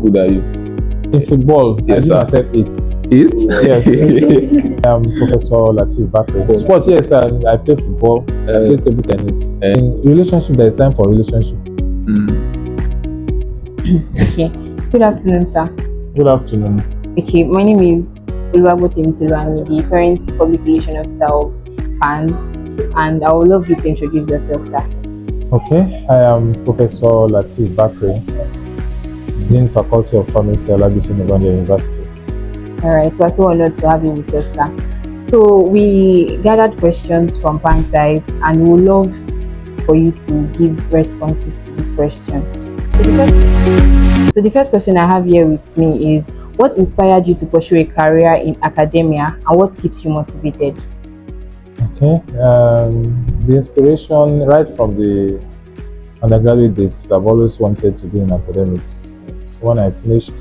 good are you? In football, Yes, I sir. give myself 8. It? Yes. I'm Professor Latif Bakri. Sports, yes, I play football, I play table tennis. In relationship, there's time for relationship. Okay. Good afternoon, sir. Good afternoon. Okay, my name is Oluwabotim Tuluani, the current public relation officer of PANS, and I would love you to introduce yourself, sir. Okay, I am Professor Latif Bakri, Dean Faculty of Pharmacy, Alabisi University. All right, we're so honored to have you with us, sir. So we gathered questions from PANS side, and we would love for you to give responses to this question. So the first question I have here with me is, what inspired you to pursue a career in academia, and what keeps you motivated? Okay, the inspiration right from the undergraduate days, I've always wanted to be in academics. So when I finished,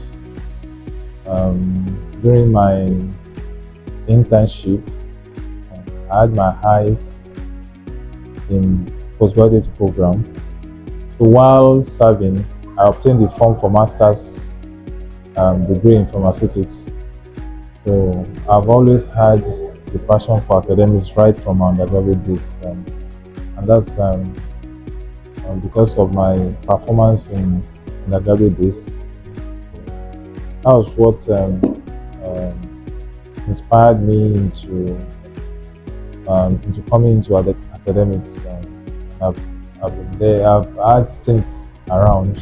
during my internship, I had my eyes in postgraduate program. So while serving, I obtained the form for master's degree in pharmaceutics. So I've always had the passion for academics right from my undergraduate days, and that's because of my performance in undergraduate days. That was what inspired me into coming into academics. I've been there. I've had stints around.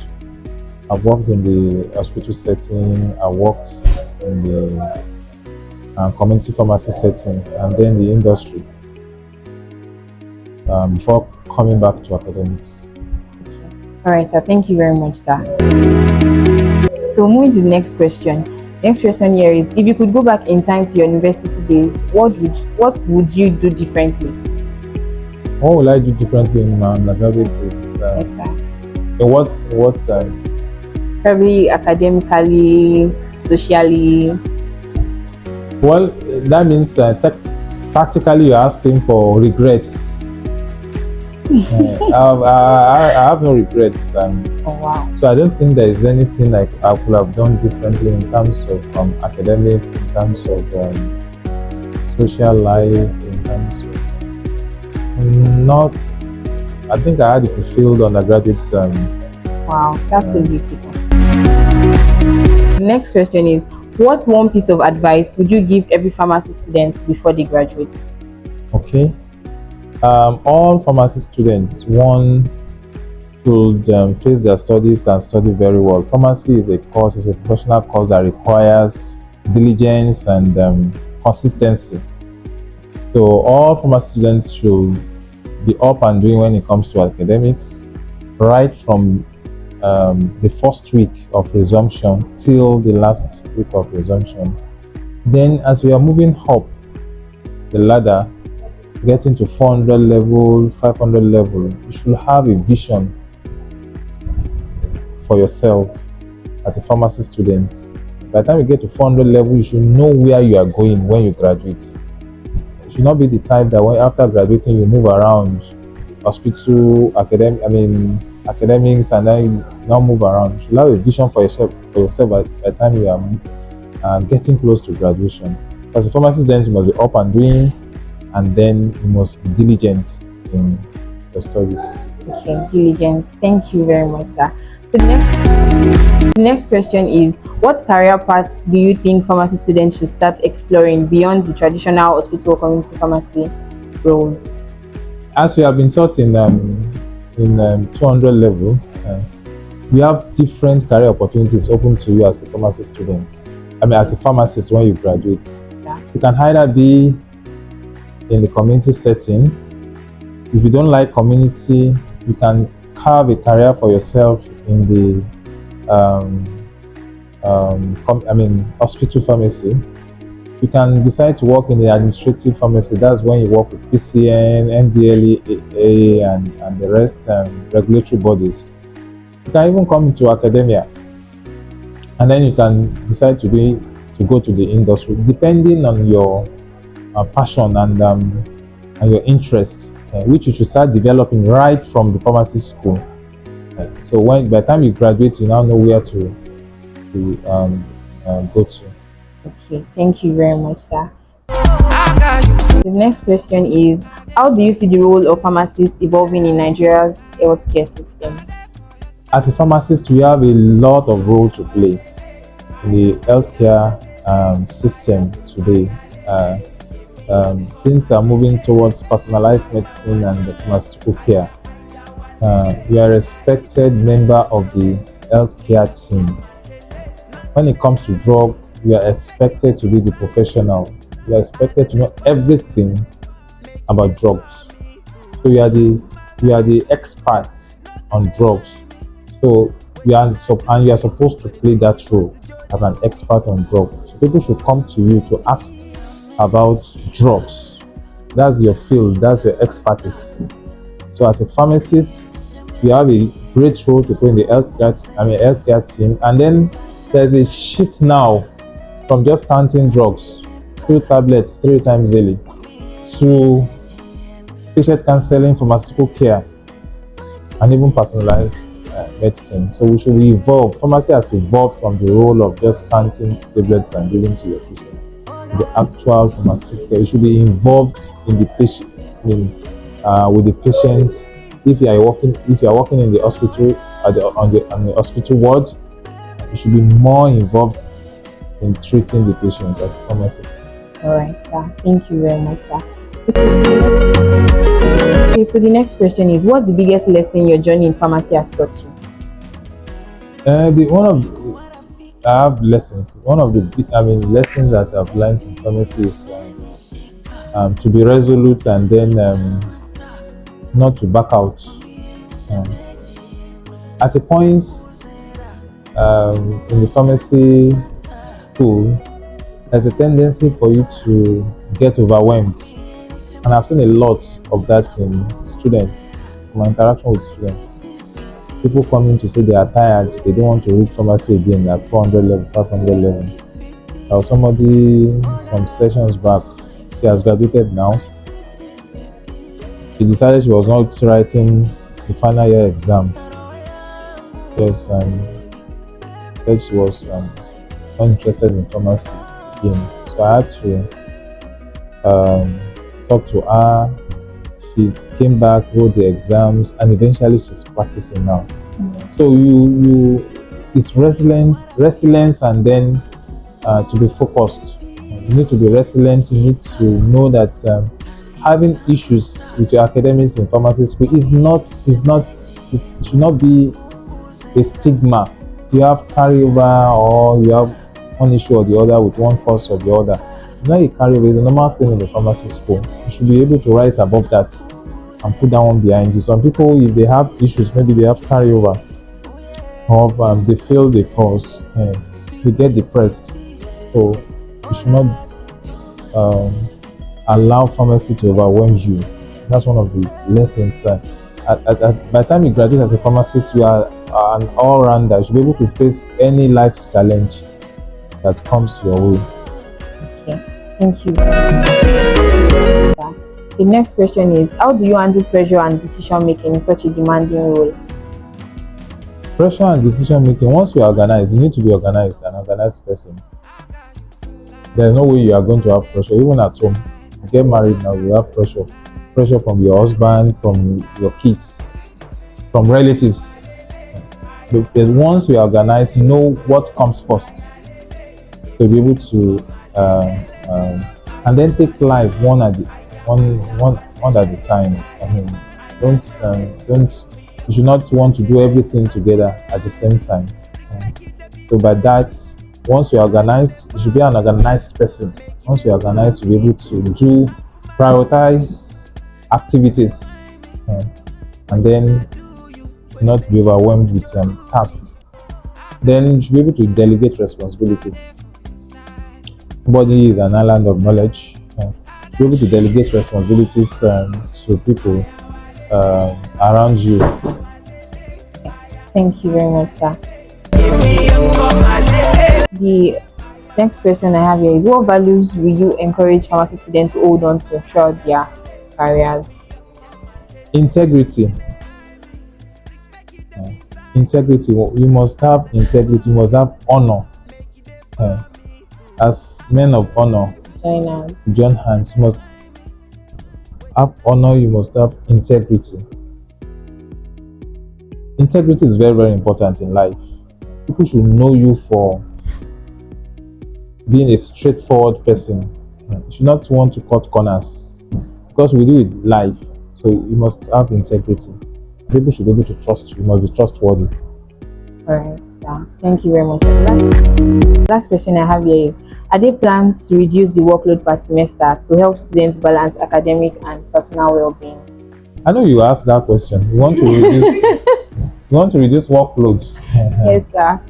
I've worked in the hospital setting. I worked in the community pharmacy setting, and then the industry, before coming back to academics. All right, sir. Thank you very much, sir. So moving to the next question. Next question here is, if you could go back in time to your university days, what would you do differently? What will I do differently in my undergraduate days? Yes, sir. What? Probably academically, socially. Well, that means practically you're asking for regrets. I have no regrets. Oh wow! So I don't think there is anything like I could have done differently in terms of academics, in terms of social life, in terms of not. I think I had a fulfilled undergraduate. Wow, that's so beautiful. The next question is, what's one piece of advice would you give every pharmacy student before they graduate? Okay. All pharmacy students, one, should face their studies and study very well. Pharmacy is a professional course that requires diligence and consistency. So all pharmacy students should be up and doing when it comes to academics, right from the first week of resumption till the last week of resumption. Then as we are moving up the ladder, getting to 400 level, 500 level, you should have a vision for yourself as a pharmacy student. By the time you get to 400 level, you should know where you are going when you graduate. You should not be the type that when after graduating you move around hospital, academics, and then you now move around. You should have a vision for yourself by the time you are getting close to graduation. As a pharmacy student, you must be up and doing, and then you must be diligent in your studies. Okay, diligence. Thank you very much, sir. So the next question is, what career path do you think pharmacy students should start exploring beyond the traditional hospital community pharmacy roles? As we have been taught in 200 level, we have different career opportunities open to you as a pharmacy student. As a pharmacist when you graduate. Yeah. You can either be in the community setting. If you don't like community, you can carve a career for yourself in the hospital pharmacy. You can decide to work in the administrative pharmacy. That's when you work with PCN, NDLEA, and the rest regulatory bodies. You can even come into academia, and then you can decide to go to the industry, depending on your passion and your interest, which you should start developing right from the pharmacy school. So by the time you graduate, you now know where to to go to. Okay, thank you very much, sir. The next question is, how do you see the role of pharmacists evolving in Nigeria's healthcare system? As a pharmacist, we have a lot of role to play in the healthcare system today. Things are moving towards personalized medicine and pharmaceutical care. We are a respected member of the healthcare team. When it comes to drug, we are expected to be the professional. We are expected to know everything about drugs. So we are the experts on drugs. So and you are supposed to play that role as an expert on drugs. So people should come to you to ask about drugs. That's your field. That's your expertise. So as a pharmacist, you have a great role to play in the healthcare team. And then there's a shift now from just counting drugs, 2 tablets 3 times daily, to patient counseling, pharmaceutical care, and even personalized medicine. So we should evolve. Pharmacy has evolved from the role of just counting tablets and giving to your patient to the actual pharmaceutical care. You should be involved in the patient, with the patients. If you are working in the hospital, on the hospital ward, you should be more involved in treating the patient as a pharmacist. All right, sir. Thank you very much, sir. Okay, so the next question is, what's the biggest lesson your journey in pharmacy has taught you? I have lessons. One of the lessons that I've learned in pharmacy is to be resolute and then not to back out. Um, at a point in the pharmacy school, there's a tendency for you to get overwhelmed, and I've seen a lot of that in students. My interaction with students, people coming to say they are tired, they don't want to read pharmacy again at 400 level, 500 level. There was somebody some sessions back, she has graduated now. She decided she was not writing the final year exam because said she was not interested in pharmacy again. So I had to talk to her. She came back, wrote the exams, and eventually she's practicing now. So it's resilience, and then to be focused. You need to be resilient. You need to know that having issues with your academics in pharmacy school should not be a stigma. You have carryover, or you have one issue or the other with one course or the other. It's not a carryover, it's a normal thing in the pharmacy school. You should be able to rise above that and put that one behind you. Some people, if they have issues, maybe they have carryover, or they fail the course, they get depressed. So you should not allow pharmacy to overwhelm you. That's one of the lessons. By the time you graduate as a pharmacist, you are an all-rounder. You should be able to face any life challenge that comes your way. Okay, thank you. The next question is, how do you handle pressure and decision making in such a demanding role? Pressure and decision making. Once you are organized, you need to be organized, an organized person. There's no way you are going to have pressure, even at home. You get married now, you have pressure. Pressure from your husband, from your kids, from relatives. But once you are organized, you know what comes first. To be able to and then take life one at a time. Don't you should not want to do everything together at the same time. So by that, once you're organized, you should be an organized person. Once you're organized, you'll be able to prioritize activities, and then not be overwhelmed with tasks. Then you should be able to delegate responsibilities. Nobody is an island of knowledge. Be able to delegate responsibilities to people around you. Thank you very much, sir. The next question I have here is, what values will you encourage pharmacy students to hold on to throughout their careers? Integrity. integrity. You must have integrity. You must have honor. Uh, as men of honor, Join us. join hands. You must have honor. You must have integrity. Integrity is very, very important in life. People should know you for being a straightforward person. You should not want to cut corners because we do it live. So you must have integrity. People should be able to trust you. You must be trustworthy. All right, sir. Thank you very much. Last question I have here is: are there plans to reduce the workload per semester to help students balance academic and personal well-being? I know you asked that question. You want to reduce. You want to reduce workload. Yes, sir.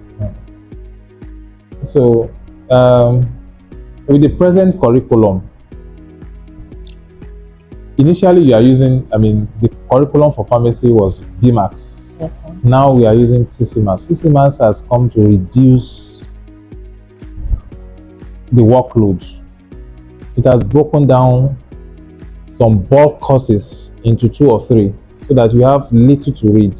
So, with the present curriculum, initially you are using. I mean, the curriculum for pharmacy was BMAX. Yes, sir. Now we are using CCMAS. CCMAS has come to reduce the workload. It has broken down some bulk courses into 2 or 3 so that you have little to read.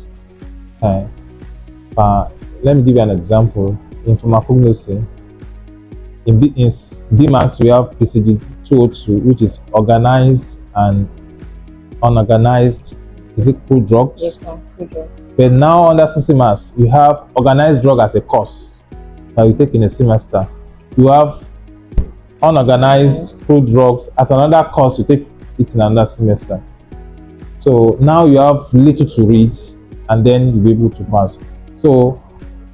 Let me give you an example. In pharmacognosy, in BMAX, we have PCG 202, which is organized and unorganized. Is it food drugs? Yes, sir. Okay. But now under CCMAS, you have organized drug as a course that you take in a semester. You have unorganized food drugs as another course you take it in another semester. So now you have little to read and then you'll be able to pass. So,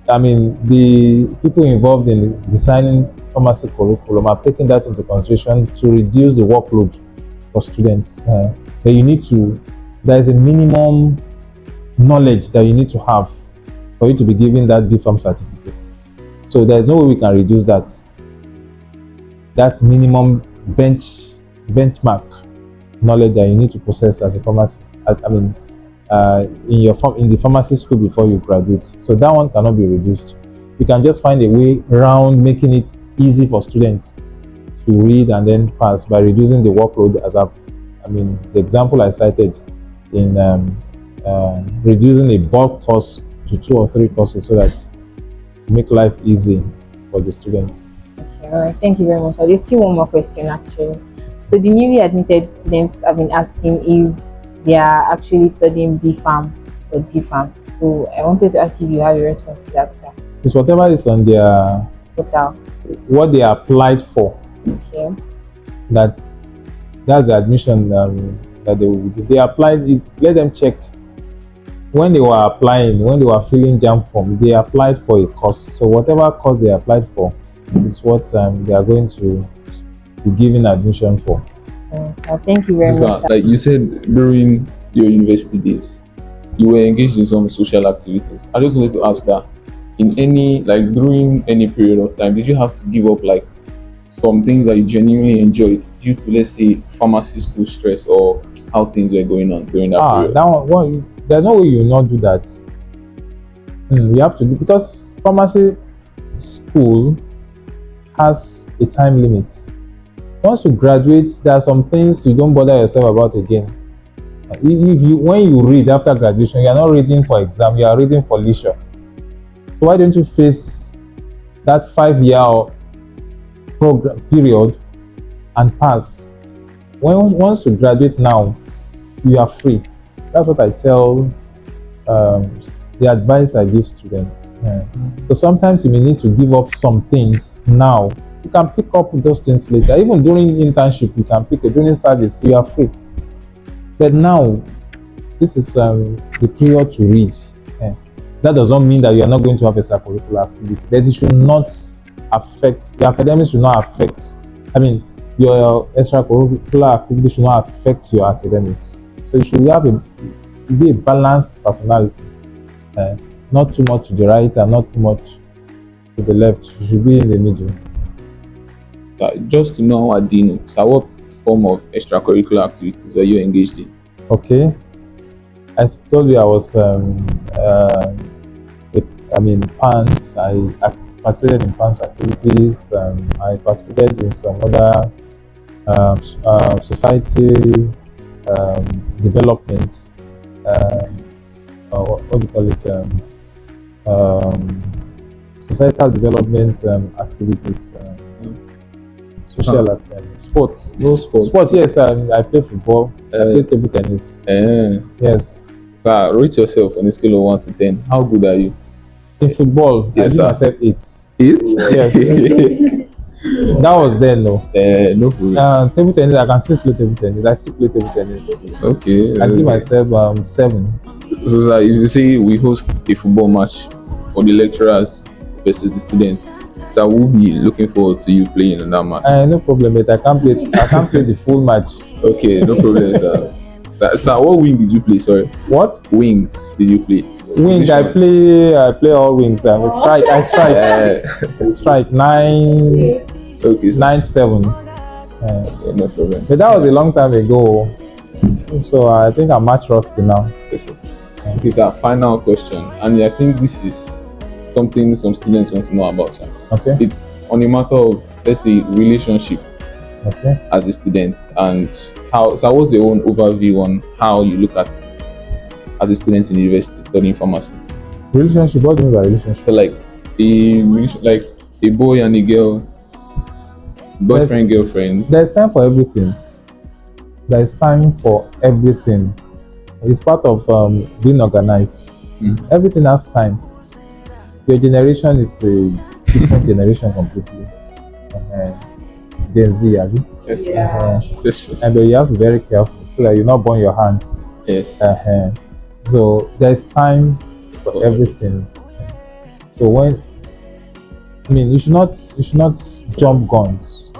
I mean, the people involved in designing pharmacy curriculum have taken that into consideration to reduce the workload for students. But you need to, there is a minimum knowledge that you need to have for you to be given that BPharm certificate. So there's no way we can reduce that minimum benchmark knowledge that you need to possess as a pharmacist. In the pharmacy school before you graduate. So that one cannot be reduced. You can just find a way around making it easy for students to read and then pass by reducing the workload. The example I cited in reducing a bulk course to 2 or 3 courses so that make life easy for the students. Okay, all right. Thank you very much. There's still one more question actually. So the newly admitted students have been asking if they are actually studying BPharm or DPharm. So I wanted to ask if you have a response to that, sir. It's whatever is on their Total. what they applied for. Okay. That's the admission that they applied it. Let them check when they were applying, when they were filling JAM form, they applied for a course. So whatever course they applied for is what they are going to be given admission for. Thank you very much. Like you said, during your university days, you were engaged in some social activities. I just wanted to ask that during any period of time, did you have to give up like some things that you genuinely enjoyed due to, let's say, pharmacy school stress or how things were going on during that period? That one, there's no way you will not do that. You have to do, because pharmacy school has a time limit. Once you graduate, there are some things you don't bother yourself about again. When you read after graduation, you are not reading for exam, you are reading for leisure. So why don't you face that 5-year program period and pass? Once you graduate now, you are free. That's what I tell the advice I give students. So sometimes you may need to give up some things now. You can pick up those things later. Even during internship, you can pick it. During service, you are free. But now, this is the period to read. That does not mean that you are not going to have a extracurricular activity. That it should not affect, your academics should not affect, your extracurricular activity should not affect your academics. So you should be a balanced personality. Not too much to the right and not too much to the left. You should be in the middle. Just to know our Dino, so what form of extracurricular activities were you engaged in? Okay. I told you I was PANS. I participated in PANS activities. I participated in some other society development. What do you call it? um, societal development activities, social activities. Sports, no sports. Sports, yes, I play football, I play table tennis. Yes. Sir, rate yourself on a scale of 1 to 10. How good are you? In football, Yes, I sir. give myself 8. 8? Yes. That was then, no. No problem. Table tennis, I can still play table tennis. I still play table tennis. Okay. I give myself 7. So, sir, if you say we host a football match for the lecturers versus the students, so we'll be looking forward to you playing in that match. No problem, mate. I can't play the full match. Okay, no problem, sir. Sir, what wing did you play? Sorry. What wing did you play? Wing? I play all wings. I strike 9. Okay, sir. 9-7. Okay, no problem. But that was a long time ago. So I think I'm match rusty now. Yes, yes. Okay, sir. Final question, and I think this is something some students want to know about, sir. Okay. It's on a matter of, let's say, relationship. Okay. As a student, and how, so what's your own overview on how you look at it as a student in university studying pharmacy? Relationship? What do you mean by relationship? So like a boy and a girl, boyfriend, girlfriend. There's time for everything. There's time for everything. It's part of being organized. Everything has time. Your generation is a different generation completely. Gen Z, have you? Yes. And you have to be very careful so that you not burn your hands. Yes. So there's time for everything. So you should not jump guns.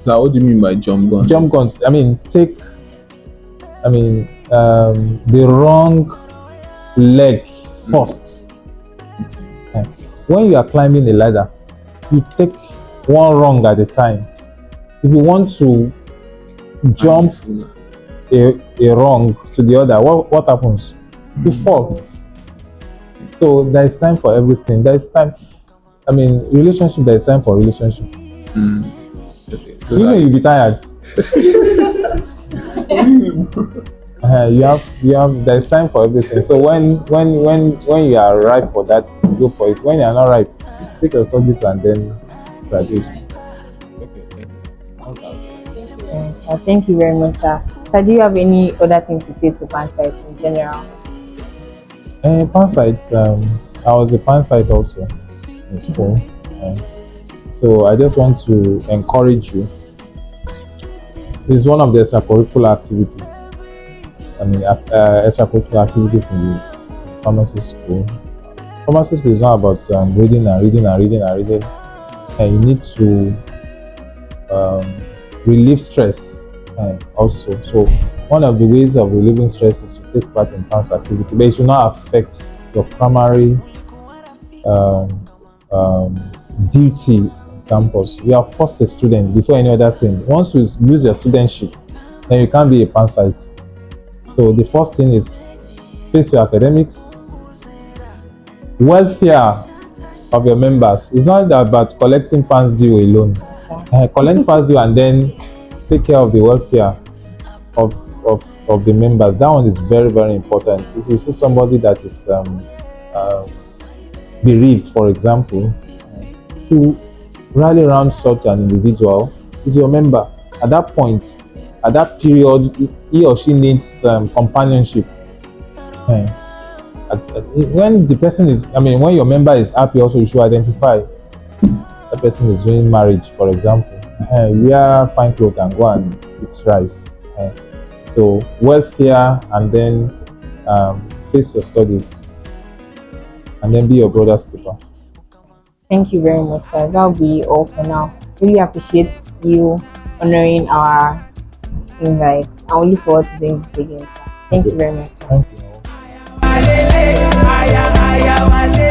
So what do you mean by jump guns? Jump guns. Take the wrong leg first. When you are climbing a ladder, you take one rung at a time. If you want to jump a rung to the other, what happens? You fall. So there is time for everything. There is time. Relationship. There is time for relationship. Okay. So You'll be tired. You have. There is time for everything. So when you are ripe for that, you go for it. When you are not ripe, take your studies and then graduate. Thank you very much, sir. So, do you have any other thing to say to pan sites in general? Pan sites. I was a pan site also in school. So I just want to encourage you. It's one of the extracurricular activities. Extracurricular activities in the pharmacy school. Pharmacy school is not about reading and reading and reading and reading. And you need to relieve stress also. So one of the ways of relieving stress is to take part in PANS activity, but it should not affect your primary duty on campus. You are first a student before any other thing. Once you lose your studentship, then you can't be a PANS site. So the first thing is face your academics, welfare of your members. It's not about collecting PANS due alone. Collect PANS due and then take care of the welfare of the members. That one is very, very important. If you see somebody that is bereaved, for example, to rally around such an individual is your member. At that point, at that period, he or she needs companionship. When the person is, when your member is happy, also you should identify that person is doing marriage, for example. Wear fine clothes and go and eat rice. So welfare, and then face your studies, and then be your brother's keeper. Thank you very much, sir. That'll be all for now. Really appreciate you honoring our invite. I look forward to doing this again, sir. Thank you very much, sir. Thank you.